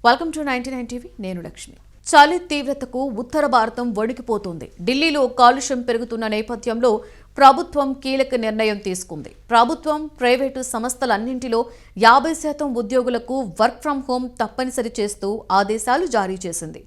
Welcome to 99 TV. నేను లక్ష్మి. చలి తీవ్రతకు ఉత్తర భారతం వణికిపోతుంది. ఢిల్లీలో కాలుష్యం పెరుగుతున్న నేపథ్యంలో ప్రభుత్వం కీలక నిర్ణయం తీసుకుంది. ప్రభుత్వం, ప్రైవేటు సంస్థలన్నింటిలో 50% ఉద్యోగులకు వర్క్ ఫ్రం హోం తప్పనిసరి చేస్తూ ఆదేశాలు జారీ చేసింది.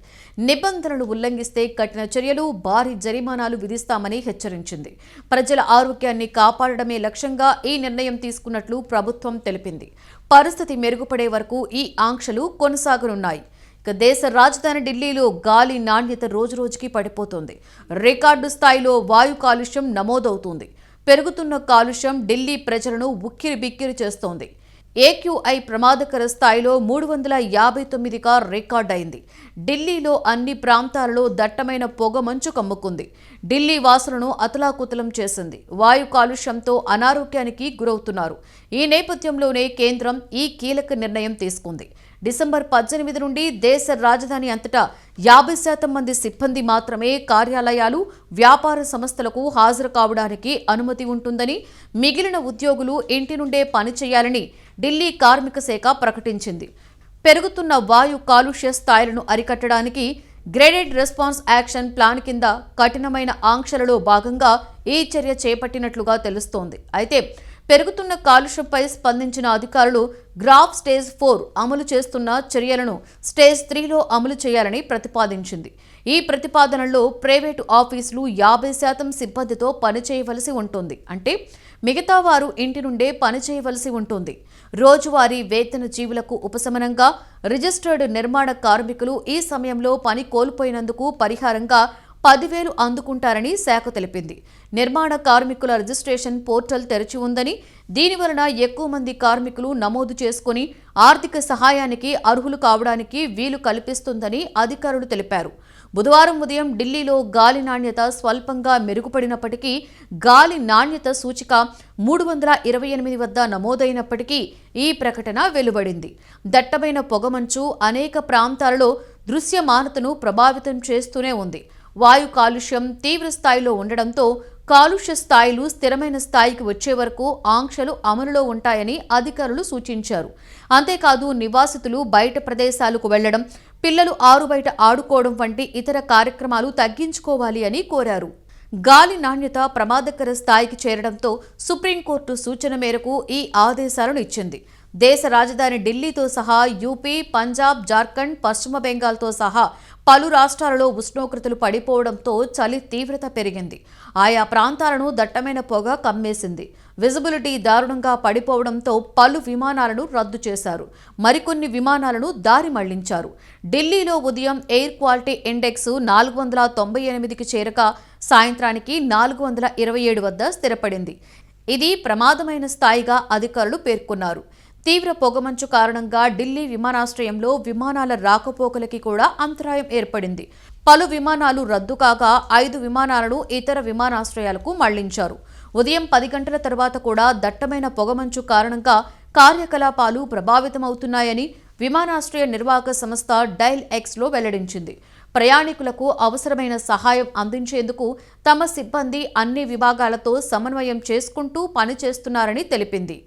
నిబంధనలు ఉల్లంఘిస్తే కఠిన చర్యలు, భారీ జరిమానాలు విధిస్తామని హెచ్చరించింది. ప్రజల ఆరోగ్యాన్ని కాపాడడమే లక్ష్యంగా ఈ నిర్ణయం తీసుకున్నట్లు ప్రభుత్వం తెలిపింది. పరిస్థితి మెరుగుపడే వరకు ఈ ఆంక్షలు కొనసాగనున్నాయి. దేశ రాజధాని ఢిల్లీలో గాలి నాణ్యత రోజురోజుకి పడిపోతోంది. రికార్డు స్థాయిలో వాయు కాలుష్యం నమోదవుతోంది. పెరుగుతున్న కాలుష్యం ఢిల్లీ ప్రజలను ఉక్కిరిబిక్కిరి చేస్తోంది. AQI ప్రమాదకర స్థాయిలో 359గా రికార్డైంది. ఢిల్లీలో అన్ని ప్రాంతాలలో దట్టమైన పొగ మంచు కమ్ముకుంది. ఢిల్లీ వాసులను అతలాకుతలం చేసింది. వాయు కాలుష్యంతో అనారోగ్యానికి గురవుతున్నారు. ఈ నేపథ్యంలోనే కేంద్రం ఈ కీలక నిర్ణయం తీసుకుంది. డిసెంబర్ 18 నుండి దేశ రాజధాని అంతటా 50% మంది సిబ్బంది మాత్రమే కార్యాలయాలు, వ్యాపార సంస్థలకు హాజరు కావడానికి అనుమతి ఉంటుందని, మిగిలిన ఉద్యోగులు ఇంటి నుండే పనిచేయాలని ఢిల్లీ కార్మిక శాఖ ప్రకటించింది. పెరుగుతున్న వాయు కాలుష్య స్థాయిలను అరికట్టడానికి గ్రేడెడ్ రెస్పాన్స్ యాక్షన్ ప్లాన్ కింద కఠినమైన ఆంక్షలలో భాగంగా ఈ చర్య చేపట్టినట్లుగా తెలుస్తోంది. అయితే పెరుగుతున్న కాలుష్యంపై స్పందించిన అధికారులు గ్రాఫ్ స్టేజ్ 4 అమలు చేస్తున్న చర్యలను స్టేజ్ 3లో అమలు చేయాలని ప్రతిపాదించింది. ఈ ప్రతిపాదనలో ప్రైవేటు ఆఫీసులు 50% సిబ్బందితో పనిచేయవలసి ఉంటుంది. అంటే మిగతా వారు ఇంటి నుండే పనిచేయవలసి ఉంటుంది. రోజువారీ వేతన జీవులకు ఉపశమనంగా రిజిస్టర్డ్ నిర్మాణ కార్మికులు ఈ సమయంలో పని కోల్పోయినందుకు పరిహారంగా 10,000 అందుకుంటారని శాఖ తెలిపింది. నిర్మాణ కార్మికుల రిజిస్ట్రేషన్ పోర్టల్ తెరిచి ఉందని, దీనివలన ఎక్కువ మంది కార్మికులు నమోదు చేసుకుని ఆర్థిక సహాయానికి అర్హులు కావడానికి వీలు కల్పిస్తుందని అధికారులు తెలిపారు. బుధవారం ఉదయం ఢిల్లీలో గాలి నాణ్యత స్వల్పంగా మెరుగుపడినప్పటికీ గాలి నాణ్యత సూచిక 328 వద్ద నమోదైనప్పటికీ ఈ ప్రకటన వెలువడింది. దట్టమైన పొగమంచు అనేక ప్రాంతాలలో దృశ్యమానతను ప్రభావితం చేస్తూనే ఉంది. వాయు కాలుష్యం తీవ్ర స్థాయిలో ఉండడంతో కాలుష్య స్థాయిలు స్థిరమైన స్థాయికి వచ్చే వరకు ఆంక్షలు అమలులో ఉంటాయని అధికారులు సూచించారు. అంతేకాదు నివాసితులు బయట ప్రదేశాలకు వెళ్లడం, పిల్లలు ఆరుబయట ఆడుకోవడం వంటి ఇతర కార్యక్రమాలు తగ్గించుకోవాలి అని కోరారు. గాలి నాణ్యత ప్రమాదకర స్థాయికి చేరడంతో సుప్రీంకోర్టు సూచన మేరకు ఈ ఆదేశాలను ఇచ్చింది. దేశ రాజధాని ఢిల్లీతో సహా యూపీ, పంజాబ్, జార్ఖండ్, పశ్చిమ బెంగాల్తో సహా పలు రాష్ట్రాలలో ఉష్ణోగ్రతలు పడిపోవడంతో చలి తీవ్రత పెరిగింది. ఆయా ప్రాంతాలను దట్టమైన పొగ కమ్మేసింది. విజిబిలిటీ దారుణంగా పడిపోవడంతో పలు విమానాలను రద్దు చేశారు. మరికొన్ని విమానాలను దారి మళ్లించారు. ఢిల్లీలో ఉదయం ఎయిర్ క్వాలిటీ ఇండెక్స్ 498కి చేరక సాయంత్రానికి 427 వద్ద స్థిరపడింది. ఇది ప్రమాదమైన స్థాయిగా అధికారులు పేర్కొన్నారు. తీవ్ర పొగమంచు కారణంగా ఢిల్లీ విమానాశ్రయంలో విమానాల రాకపోకలకి కూడా అంతరాయం ఏర్పడింది. పలు విమానాలు రద్దు కాగా 5 విమానాలను ఇతర విమానాశ్రయాలకు మళ్లించారు. ఉదయం 10 గంటల తర్వాత కూడా దట్టమైన పొగమంచు కారణంగా కార్యకలాపాలు ప్రభావితమవుతున్నాయని విమానాశ్రయ నిర్వాహక సంస్థ డైల్ ఎక్స్లో వెల్లడించింది. ప్రయాణికులకు అవసరమైన సహాయం అందించేందుకు తమ సిబ్బంది అన్ని విభాగాలతో సమన్వయం చేసుకుంటూ పనిచేస్తున్నారని తెలిపింది.